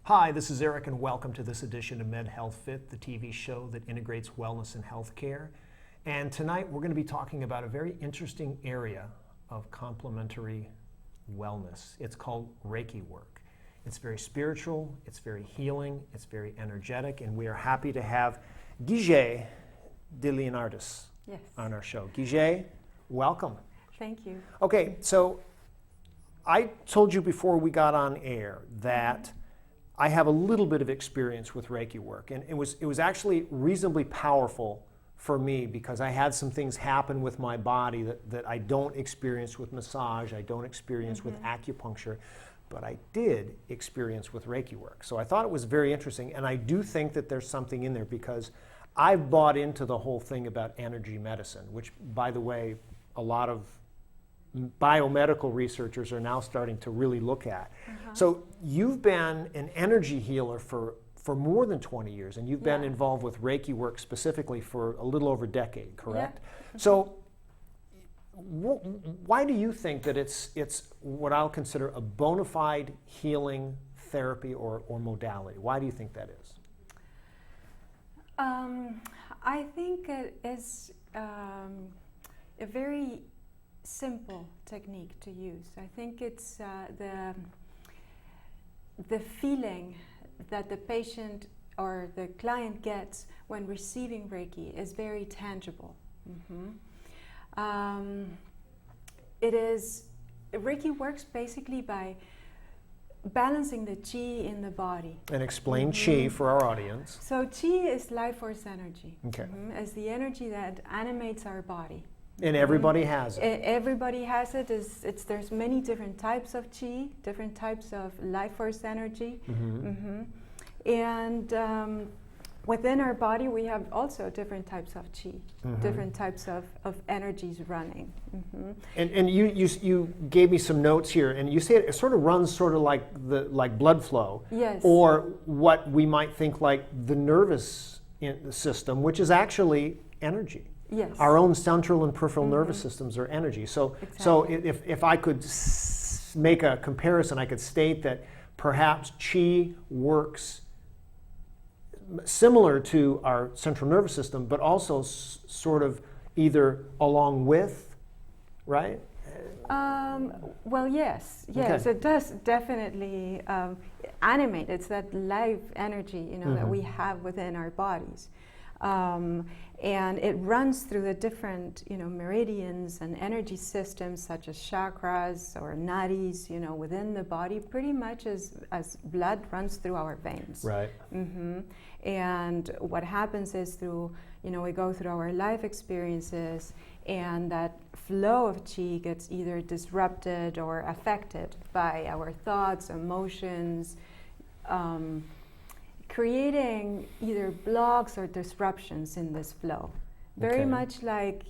Hi, this is Eric, and welcome to this edition of Med Health Fit, the TV show that integrates wellness and healthcare. And tonight we're going to be talking about a very interesting area of complementary wellness. It's called Reiki work. It's very spiritual, it's very healing, it's very energetic, and we are happy to have Guille DeLeonardis on our show. Guille, welcome. Thank you. Okay, so I told you before we got on air that I have a little bit of experience with Reiki work, and it was actually reasonably powerful for me because I had some things happen with my body that I don't experience with massage, I don't experience with acupuncture, but I did experience with Reiki work. So I thought it was very interesting, and I do think that there's something in there because I've bought into the whole thing about energy medicine, which, by the way, a lot of biomedical researchers are now starting to really look at. So you've been an energy healer for more than 20 years, and you've been involved with Reiki work specifically for a little over a decade, correct? Yeah. So why do you think that it's what I'll consider a bona fide healing therapy or modality? Why do you think that is? I think it is a very simple technique to use. I think it's the feeling that the patient or the client gets when receiving Reiki is very tangible. Reiki works basically by balancing the chi in the body. And explain chi for our audience. So chi is life force energy. Okay. It's the energy that animates our body. And everybody has it. Everybody has it. There's many different types of chi, different types of life force energy. And within our body, we have also different types of chi, different types of energies running. And you gave me some notes here, and you say it sort of runs sort of like blood flow. Yes. Or what we might think like the nervous system, which is actually energy. Yes. Our own central and peripheral nervous systems are energy. So if I could make a comparison, I could state that perhaps chi works similar to our central nervous system, but also sort of either along with, right? Well, yes, Okay. it does definitely animate. It's that life energy, that we have within our bodies. And it runs through the different, meridians and energy systems such as chakras or nadis, within the body, pretty much as blood runs through our veins. Right. And what happens is we go through our life experiences, and that flow of chi gets either disrupted or affected by our thoughts, emotions, creating either blocks or disruptions in this flow. Very much like,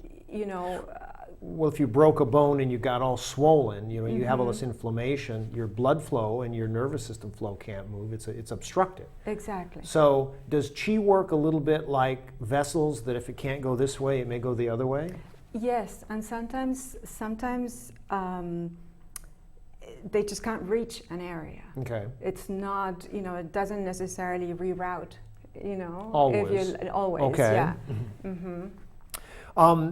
well, if you broke a bone and you got all swollen, you have all this inflammation, your blood flow and your nervous system flow can't move. It's obstructed. Exactly. So does chi work a little bit like vessels, that if it can't go this way, it may go the other way? Yes, and sometimes they just can't reach an area. Okay. It's not, it doesn't necessarily reroute, Always. Always, okay. yeah.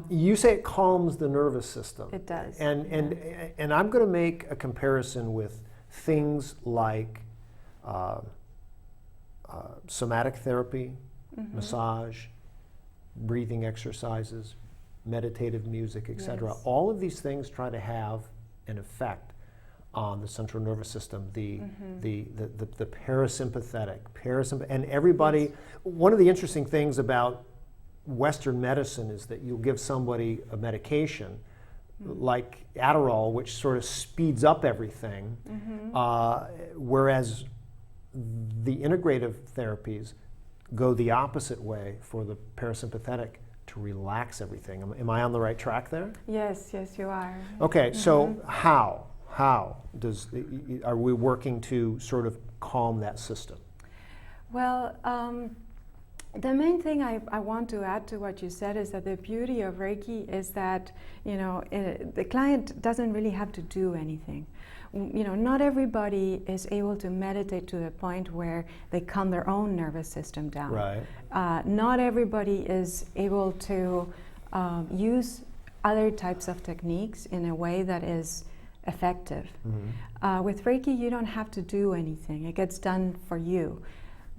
You say it calms the nervous system. It does. And I'm going to make a comparison with things like somatic therapy, massage, breathing exercises, meditative music, etc. Yes. All of these things try to have an effect on the central nervous system, the parasympathetic, and everybody. Yes. One of the interesting things about Western medicine is that you'll give somebody a medication like Adderall, which sort of speeds up everything, whereas the integrative therapies go the opposite way for the parasympathetic to relax everything. Am I on the right track there? Yes, you are. Okay, so how are we working to sort of calm that system? Well, The main thing I want to add to what you said is that the beauty of Reiki is that, the client doesn't really have to do anything. Not everybody is able to meditate to the point where they calm their own nervous system down. Right. Not everybody is able to use other types of techniques in a way that is effective. Mm-hmm. With Reiki, you don't have to do anything. It gets done for you.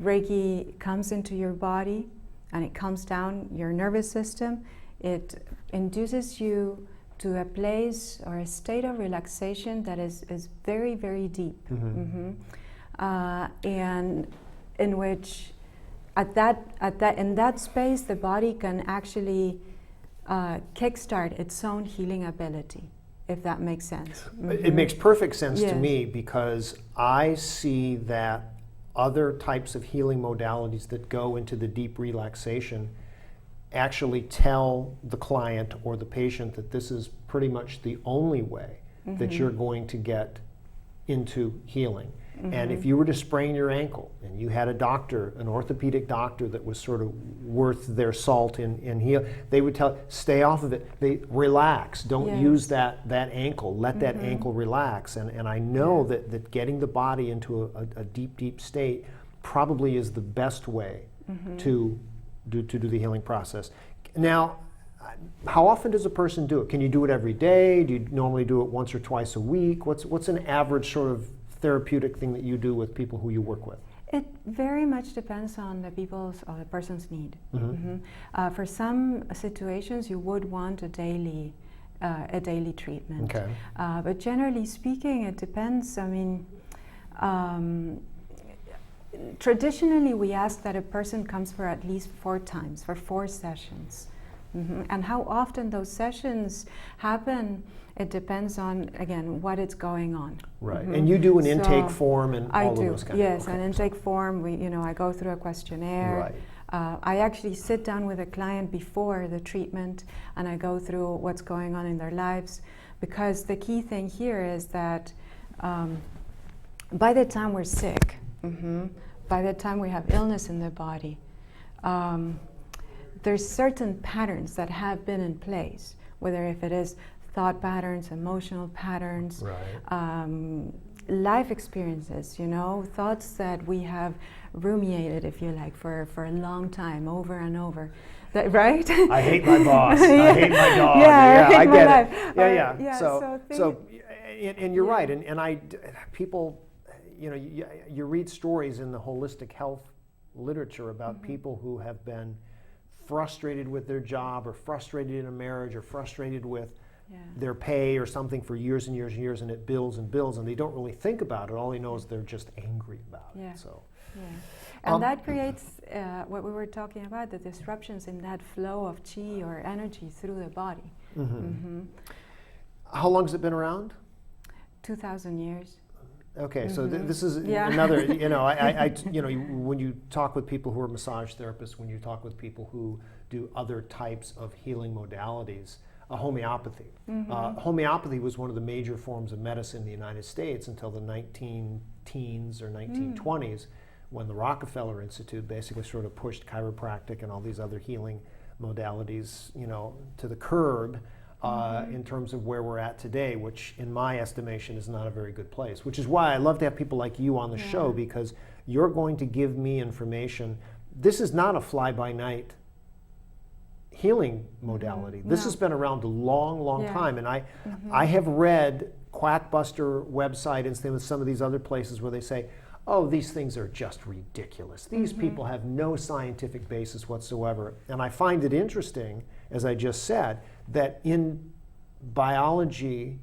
Reiki comes into your body and it comes down your nervous system. It induces you to a place or a state of relaxation that is very, very deep. Mm-hmm. And in which in that space the body can actually kickstart its own healing ability, if that makes sense. Mm-hmm. It makes perfect sense Yes. to me, because I see that other types of healing modalities that go into the deep relaxation actually tell the client or the patient that this is pretty much the only way that you're going to get into healing. And if you were to sprain your ankle and you had a doctor, an orthopedic doctor that was sort of worth their salt in heal, they would tell, stay off of it. They relax, don't Yes. use that ankle, let that ankle relax. And I know that getting the body into a deep, deep state probably is the best way to do the healing process. Now, how often does a person do it? Can you do it every day? Do you normally do it once or twice a week? What's an average sort of therapeutic thing that you do with people who you work with? It very much depends on the person's need. For some situations, you would want a daily treatment. Okay. But generally speaking, it depends. I mean, traditionally, we ask that a person comes for at least 4 times, for 4 sessions. And how often those sessions happen, it depends on, again, what is going on. Right. And you do an intake So, form and all of those kinds yes, of okay. an intake form. I go through a questionnaire. Right. I actually sit down with a client before the treatment and I go through what's going on in their lives, because the key thing here is that by the time we're sick, by the time we have illness in the body, there's certain patterns that have been in place, whether if it is thought patterns, emotional patterns, Right. Life experiences, thoughts that we have ruminated, if you like, for a long time, over and over. Right? I hate my boss. Yeah. I hate my dog. Yeah, I hate I my get life. it. Yeah. So And you're right. And people, you read stories in the holistic health literature about people who have been frustrated with their job or frustrated in a marriage or frustrated with their pay or something for years and years and years, and it builds and builds, and they don't really think about it. All they know is they're just angry about it. So, and that creates what we were talking about, the disruptions in that flow of chi or energy through the body. How long has it been around? 2,000 years. Okay, so this is another, when you talk with people who are massage therapists, when you talk with people who do other types of healing modalities, homeopathy. Homeopathy was one of the major forms of medicine in the United States until the 19-teens or 1920s, when the Rockefeller Institute basically sort of pushed chiropractic and all these other healing modalities, to the curb. In terms of where we're at today, which in my estimation is not a very good place, which is why I love to have people like you on the show, because you're going to give me information. This is not a fly-by-night healing modality. This has been around a long time, and I have read Quackbuster website and some of these other places where they say, oh, these things are just ridiculous. These people have no scientific basis whatsoever. And I find it interesting, as I just said, that in biology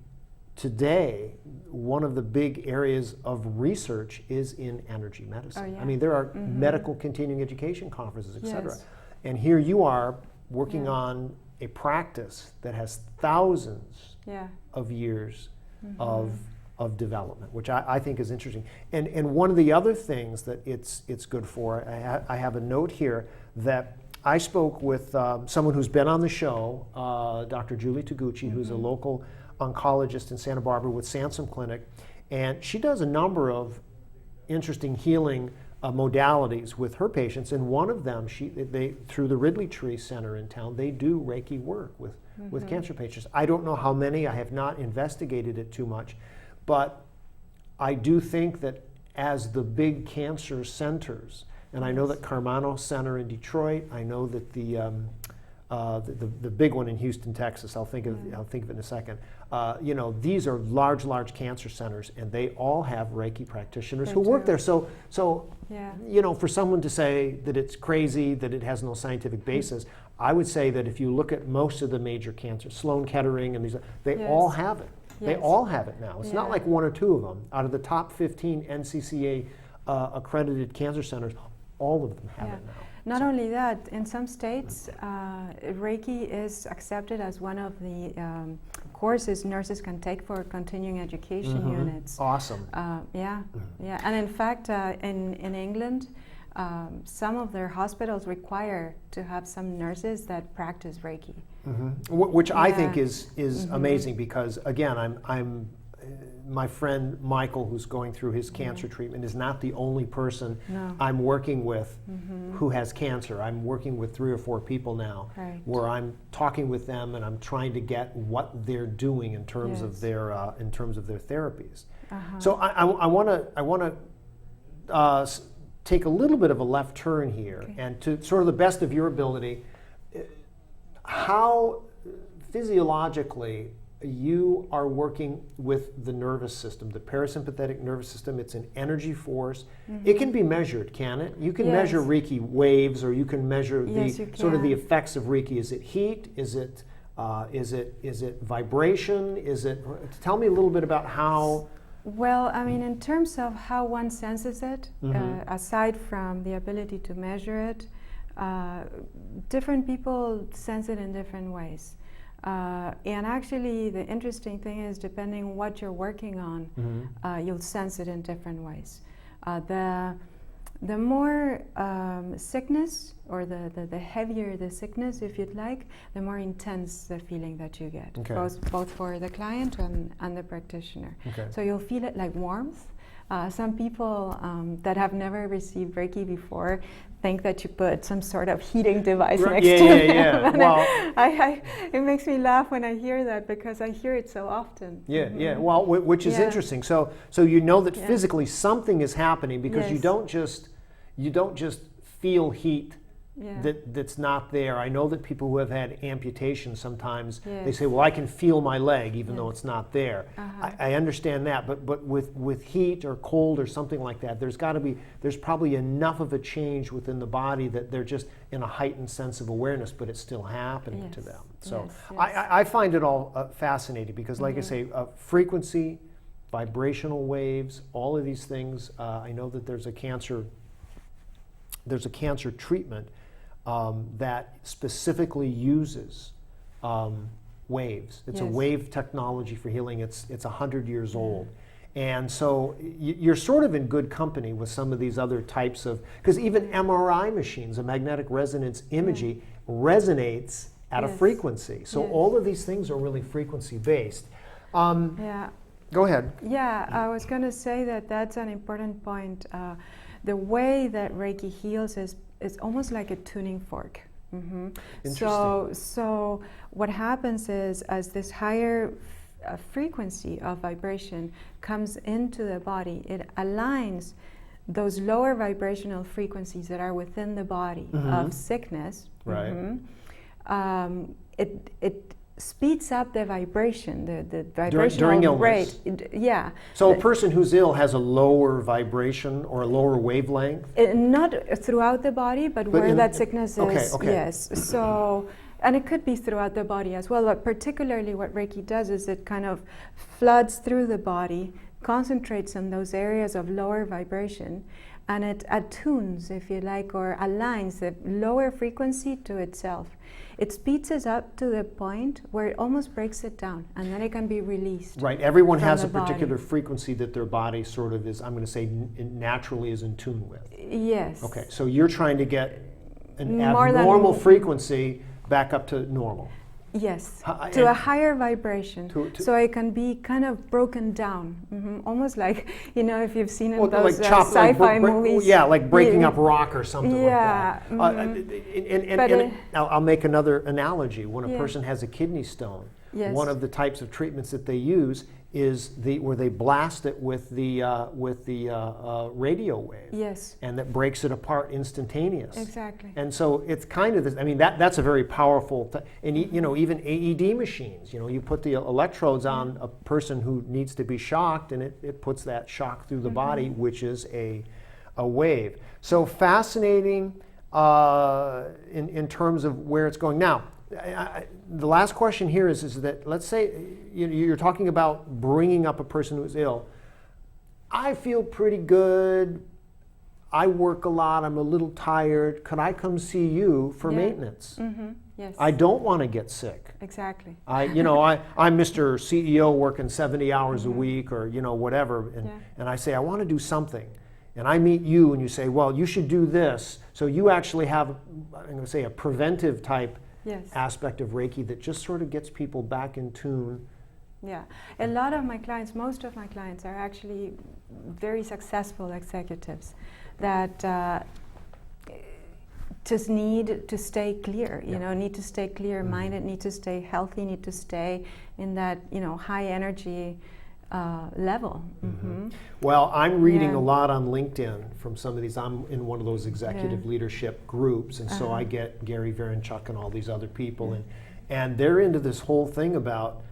today, one of the big areas of research is in energy medicine. I mean, there are medical continuing education conferences, et cetera. And here you are working on a practice that has thousands of years of development, which I think is interesting. And one of the other things that it's good for, I have a note here that I spoke with someone who's been on the show, Dr. Julie Taguchi, who's a local oncologist in Santa Barbara with Sansom Clinic, and she does a number of interesting healing modalities with her patients, and one of them, they through the Ridley Tree Center in town, they do Reiki work with cancer patients. I don't know how many. I have not investigated it too much, but I do think that as the big cancer centers, and I know that Carmano Center in Detroit, I know that the big one in Houston, Texas, I'll think of it in a second. These are large cancer centers, and they all have Reiki practitioners who work there. So for someone to say that it's crazy, that it has no scientific basis, I would say that if you look at most of the major cancers, Sloan Kettering and these, they all have it. They all have it now. It's not like one or two of them. Out of the top 15 NCCA accredited cancer centers, all of them have it now. Not only that, in some states, Reiki is accepted as one of the courses nurses can take for continuing education units. Awesome. And in fact, in England, some of their hospitals require to have some nurses that practice Reiki. Which I think is amazing, because again, I'm my friend Michael, who's going through his cancer treatment, is not the only person I'm working with who has cancer. I'm working with 3 or 4 people now, where I'm talking with them and I'm trying to get what they're doing in terms of their therapies. So I want to take a little bit of a left turn here, and to sort of the best of your ability, how physiologically you are working with the nervous system, the parasympathetic nervous system. It's an energy force. It can be measured, can it? You can measure Reiki waves, or you can measure sort of the effects of Reiki. Is it heat? Is it vibration? Tell me a little bit about how. Well, I mean, in terms of how one senses it, aside from the ability to measure it, different people sense it in different ways. And actually, the interesting thing is, depending what you're working on, you'll sense it in different ways. The more sickness, or the heavier the sickness, if you'd like, the more intense the feeling that you get, both for the client and the practitioner. So you'll feel it like warmth. Some people that have never received Reiki before think that you put some sort of heating device next to them. Well, it makes me laugh when I hear that, because I hear it so often. Well, which is interesting. So you know that physically something is happening, because you don't just feel heat that's not there. I know that people who have had amputations, sometimes they say, well, I can feel my leg even though it's not there. I understand that, but with heat or cold or something like that, there's probably enough of a change within the body that they're just in a heightened sense of awareness, but it's still happening to them. So I find it all fascinating, because like I say, frequency, vibrational waves, all of these things. I know that there's a cancer treatment that specifically uses waves. It's a wave technology for healing. It's 100 years old. And so you're sort of in good company with some of these other types of, because even MRI machines, a magnetic resonance imaging, resonates at a frequency. So all of these things are really frequency based. Go ahead. I was going to say that that's an important point. The way that Reiki heals is almost like a tuning fork. So what happens is, as this higher frequency of vibration comes into the body, it aligns those lower vibrational frequencies that are within the body of sickness. It speeds up the vibration, the vibrational during illness. rate. So a person who's ill has a lower vibration or a lower wavelength? Not throughout the body, but where that sickness is. Yes. So, and it could be throughout the body as well, but particularly what Reiki does is it kind of floods through the body, concentrates on those areas of lower vibration, and it attunes, if you like, or aligns the lower frequency to itself. It speeds it up to the point where it almost breaks it down, and then it can be released. Right. Everyone has a particular frequency that their body sort of is, I'm going to say, naturally is in tune with. Yes. Okay. So you're trying to get an abnormal frequency back up to normal. Yes, How- to a and- higher vibration, so I can be kind of broken down, almost like, you know, if you've seen in Well, those like sci-fi movies. Yeah, like breaking Yeah. up rock or something Yeah, like that. But, And I'll make another analogy. When a Yeah. person has a kidney stone, Yes. one of the types of treatments that they use is where they blast it with the radio wave, Yes, and that breaks it apart instantaneous. exactly. And so it's kind of this, I mean, that's a very powerful, and you know, even AED machines, you know, you put the electrodes on a person who needs to be shocked, and it puts that shock through the body, which is a wave. So fascinating in terms of where it's going. Now, the last question here is that, let's say you're talking about bringing up a person who's ill. I feel pretty good. I work a lot. I'm a little tired. Could I come see you for maintenance? Yes. I don't want to get sick. Exactly. I'm Mr. CEO working 70 hours a week, or whatever, and I say I want to do something, and I meet you, and you say, well, you should do this. So you actually have, I'm going to say, a preventive type aspect of Reiki that just sort of gets people back in tune. Yeah, a lot of my clients, most of my clients, are actually very successful executives that just need to stay clear, need to stay clear-minded, need to stay healthy, need to stay in that, high energy level. Well, I'm reading a lot on LinkedIn from some of these. I'm in one of those executive leadership groups, and so I get Gary Vaynerchuk and all these other people, and they're into this whole thing about,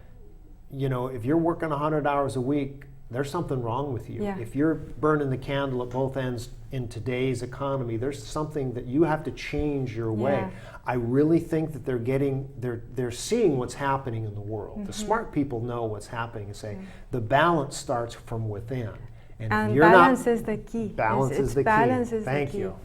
if you're working 100 hours a week, there's something wrong with you. Yeah. If you're burning the candle at both ends in today's economy, there's something that you have to change your way. I really think that they're seeing what's happening in the world. The smart people know what's happening and say the balance starts from within. And if you're balance is the key. Balance is the key. Balance is Thank the key. you.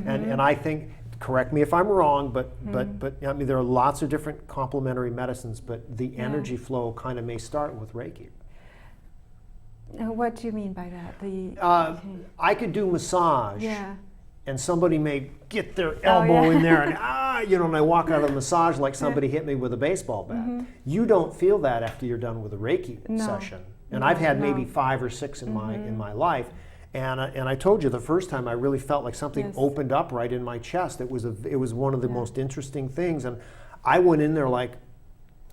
And I think, correct me if I'm wrong, but I mean, there are lots of different complementary medicines, but the energy flow kind of may start with Reiki. What do you mean by that? I could do massage, and somebody may get their elbow in there, and and I walk out of the massage like somebody hit me with a baseball bat. You don't feel that after you're done with a Reiki session. And I've had maybe 5 or 6 in my life. And I told you the first time I really felt like something opened up right in my chest. It was one of the most interesting things, and I went in there like,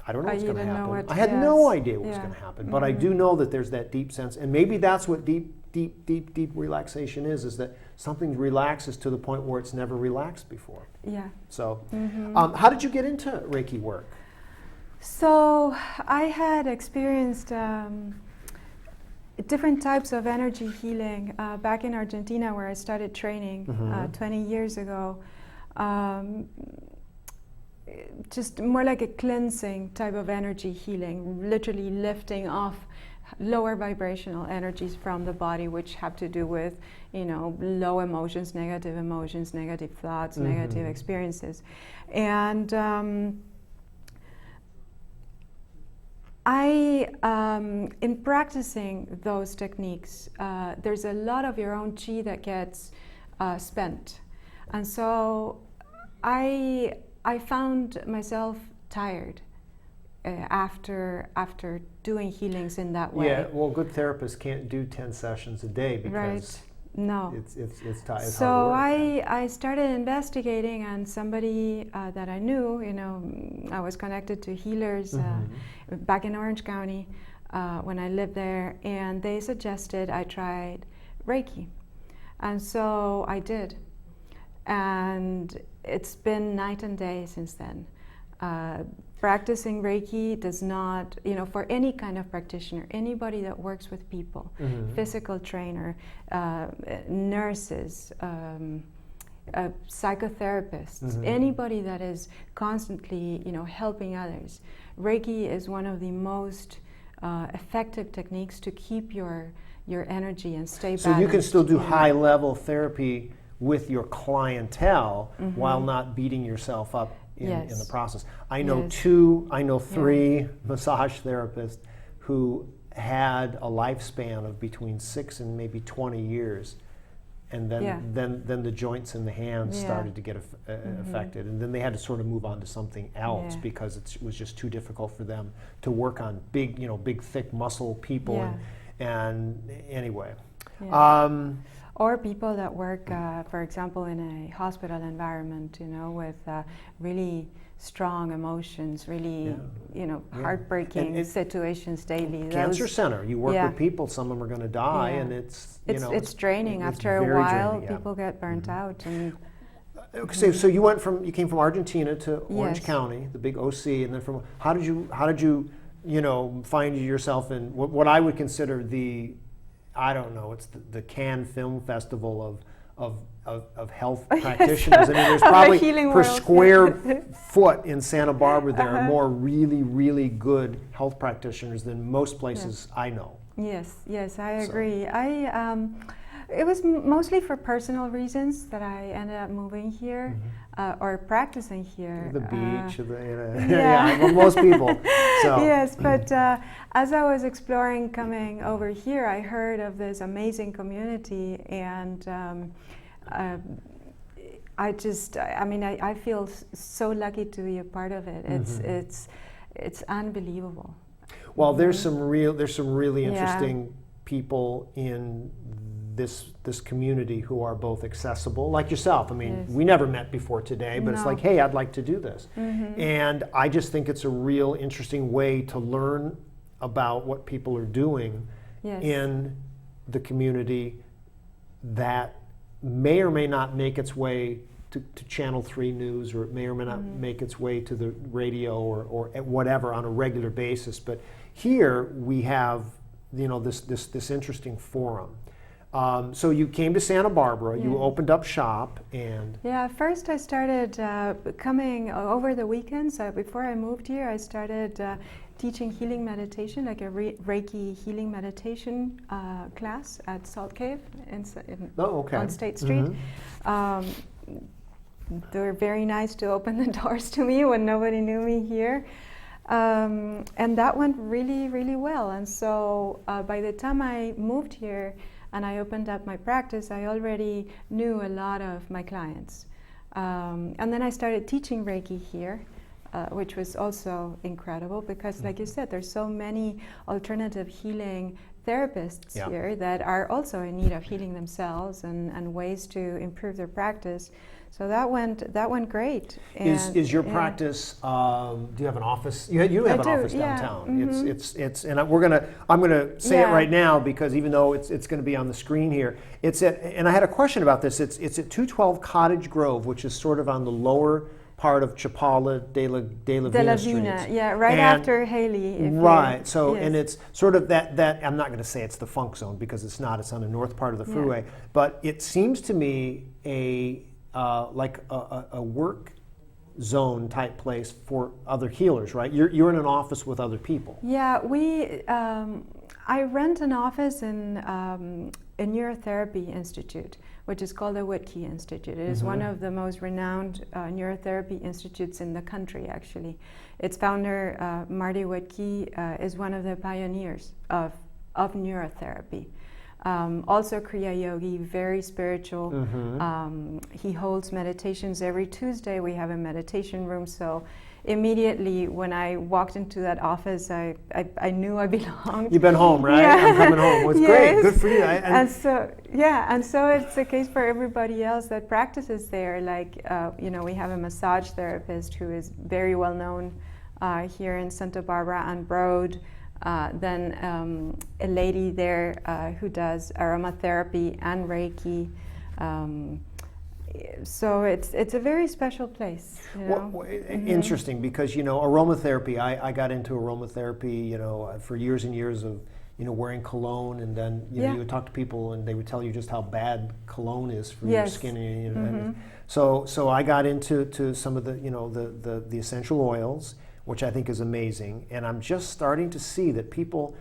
I don't know what's going to happen. I had no idea what was going to happen, but I do know that there's that deep sense, and maybe that's what deep relaxation is that something relaxes to the point where it's never relaxed before. Yeah. So, how did you get into Reiki work? So I had experienced different types of energy healing back in Argentina, where I started training 20 years ago. Just more like a cleansing type of energy healing, literally lifting off lower vibrational energies from the body, which have to do with, low emotions, negative thoughts, negative experiences. And in practicing those techniques, there's a lot of your own chi that gets spent. And so I found myself tired after doing healings in that way. Yeah, well, good therapists can't do 10 sessions a day because No. it's hard So work. I started investigating, and somebody that I knew, I was connected to healers back in Orange County when I lived there, and they suggested I tried Reiki. And so I did. And it's been night and day since then. Practicing Reiki does not, for any kind of practitioner, anybody that works with people, physical trainer, nurses, psychotherapists, anybody that is constantly, helping others, Reiki is one of the most effective techniques to keep your energy and stay balanced. So you can still do high-level therapy with your clientele while not beating yourself up in the process. I know 3 massage therapists who had a lifespan of between 6 and maybe 20 years, and then the joints in the hands started to get affected, and then they had to sort of move on to something else because it was just too difficult for them to work on big thick muscle people, and anyway. Or people that work, for example, in a hospital environment, with really strong emotions, really, heartbreaking situations daily. Cancer center, you work with people, some of them are going to die, and it's draining. After a while, people get burnt out. And so you came from Argentina to Orange County, the big OC, and then how did you find yourself in what I would consider it's the Cannes Film Festival of health practitioners. I mean, there's probably per square foot in Santa Barbara there are more really, really good health practitioners than most places I know. Yes, I agree. It was mostly for personal reasons that I ended up moving here or practicing here. The beach, well, most people. So. Yes, but as I was exploring coming over here, I heard of this amazing community, and I feel so lucky to be a part of it. It's unbelievable. Well, there's some really interesting people in this community who are both accessible, like yourself. I mean, we never met before today, but it's like, hey, I'd like to do this. And I just think it's a real interesting way to learn about what people are doing in the community that may or may not make its way to Channel 3 News, or it may or may not make its way to the radio or whatever on a regular basis. But here we have this interesting forum. So you came to Santa Barbara, you opened up shop, and... Yeah, first I started coming over the weekends. Before I moved here, I started teaching healing meditation, like a Reiki Healing meditation class at Salt Cave on State Street. They were very nice to open the doors to me when nobody knew me here. And that went really, really well. And so by the time I moved here, and I opened up my practice, I already knew a lot of my clients. And then I started teaching Reiki here, which was also incredible because, like you said, there's so many alternative healing therapists here that are also in need of healing themselves and ways to improve their practice. So that went great. And is your practice? Do you have an office? You have an office downtown. It's and I'm gonna say it right now because even though it's going to be on the screen here, and I had a question about this. It's at 212 Cottage Grove, which is sort of on the lower part of Chapala de la Vina Street. Right after Haley. Right. So and it's sort of that. I'm not going to say it's the funk zone because it's not. It's on the north part of the freeway. But it seems to me like a work zone type place for other healers, right? You're in an office with other people. Yeah, I rent an office in a neurotherapy institute, which is called the Whitkey Institute. It is one of the most renowned neurotherapy institutes in the country, actually. Its founder, Marty Whitkey, is one of the pioneers of neurotherapy. Also Kriya Yogi, very spiritual. He holds meditations every Tuesday. We have a meditation room. So immediately when I walked into that office, I knew I belonged. You've been home, right? Yeah. I'm coming home. Well, it's great. Good for you. And so it's the case for everybody else that practices there. Like, we have a massage therapist who is very well known here in Santa Barbara on Broad. Then a lady there who does aromatherapy and Reiki. So it's a very special place. Interesting because aromatherapy. I got into aromatherapy for years and years of wearing cologne, and then you would talk to people and they would tell you just how bad cologne is for your skin. And so I got into some of the essential oils, which I think is amazing, and I'm just starting to see that people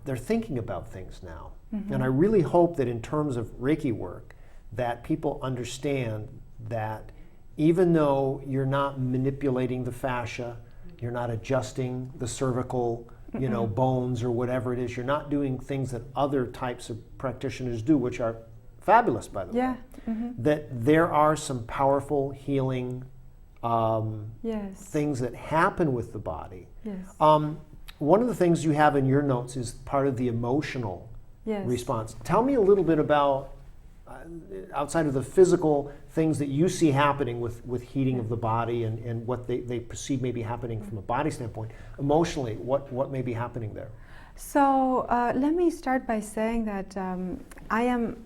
they're thinking about things now. And I really hope that in terms of Reiki work, that people understand that even though you're not manipulating the fascia, you're not adjusting the cervical bones or whatever it is, you're not doing things that other types of practitioners do, which are fabulous, by the way. Yeah. Mm-hmm. That there are some powerful healing Yes. things that happen with the body. Yes. One of the things you have in your notes is part of the emotional Yes. response. Tell me a little bit about, outside of the physical things that you see happening with heating of the body and what they perceive may be happening from a body standpoint, emotionally, what may be happening there? So let me start by saying that I am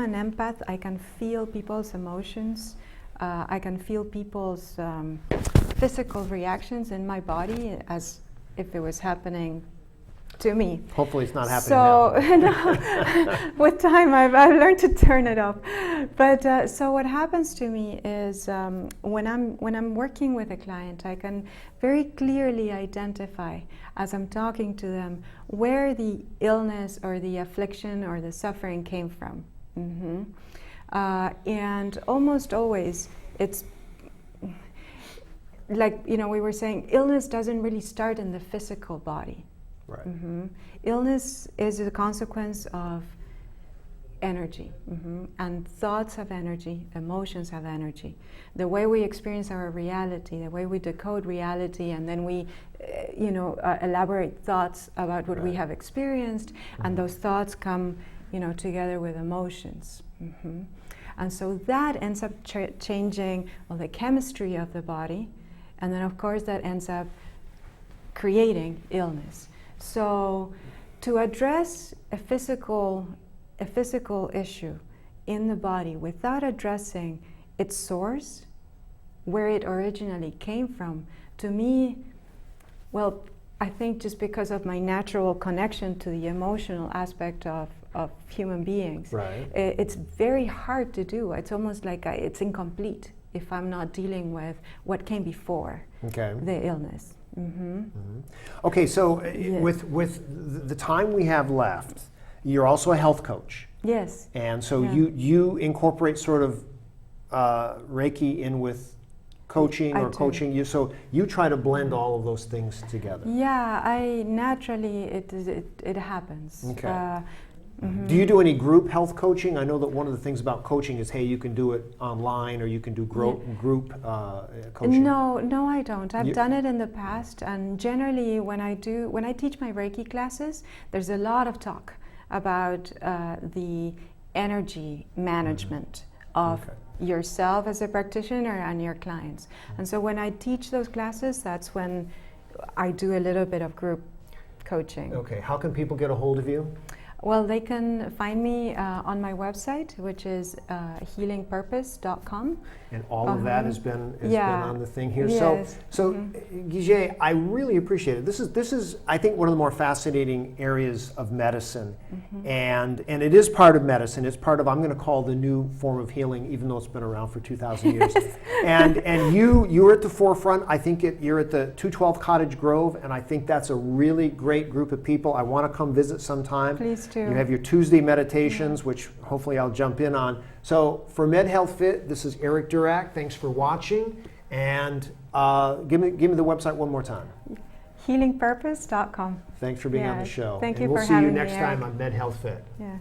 an empath. I can feel people's emotions. I can feel people's physical reactions in my body as if it was happening to me. Hopefully it's not happening So now. with time I've learned to turn it off. But so what happens to me is when I'm working with a client, I can very clearly identify as I'm talking to them where the illness or the affliction or the suffering came from. Mm-hmm. And almost always it's like, you know, we were saying, illness doesn't really start in the physical body. Right. Mm-hmm. Illness is a consequence of energy, and thoughts have energy, emotions have energy. The way we experience our reality, the way we decode reality, and then we, elaborate thoughts about what we have experienced, and those thoughts come, together with emotions. And so that ends up changing the chemistry of the body, and then of course that ends up creating illness. So to address a physical issue in the body without addressing its source, where it originally came from, to me, well, I think just because of my natural connection to the emotional aspect of human beings, Right. It's very hard to do. It's almost like it's incomplete if I'm not dealing with what came before the illness. Okay, so Yes. with the time we have left, you're also a health coach. Yes. And so Yeah. you incorporate sort of Reiki in with coaching I or do. coaching. So you try to blend all of those things together. Yeah, I naturally it happens. Okay. Do you do any group health coaching? I know that one of the things about coaching is, hey, you can do it online or you can do group coaching. No, I don't. I've You- done it in the past, and generally when I teach my Reiki classes, there's a lot of talk about the energy management of yourself as a practitioner and your clients. And so when I teach those classes, that's when I do a little bit of group coaching. Okay, how can people get a hold of you? Well, they can find me on my website, which is healingpurpose.com. And all of that has been on the thing here. Yes. So Guille, I really appreciate it. This is I think one of the more fascinating areas of medicine, and it is part of medicine. It's part of, I'm going to call, the new form of healing, even though it's been around for 2,000 years. and you're at the forefront. I think you're at the 212 Cottage Grove, and I think that's a really great group of people. I want to come visit sometime. Please do. You have your Tuesday meditations, which hopefully I'll jump in on. So for Med Health Fit, this is Eric Durak. Thanks for watching. And give me the website one more time. Healingpurpose.com. Thanks for being on the show. Thank and you we'll for see you having me, next time Eric. on Med Health Fit. Yeah.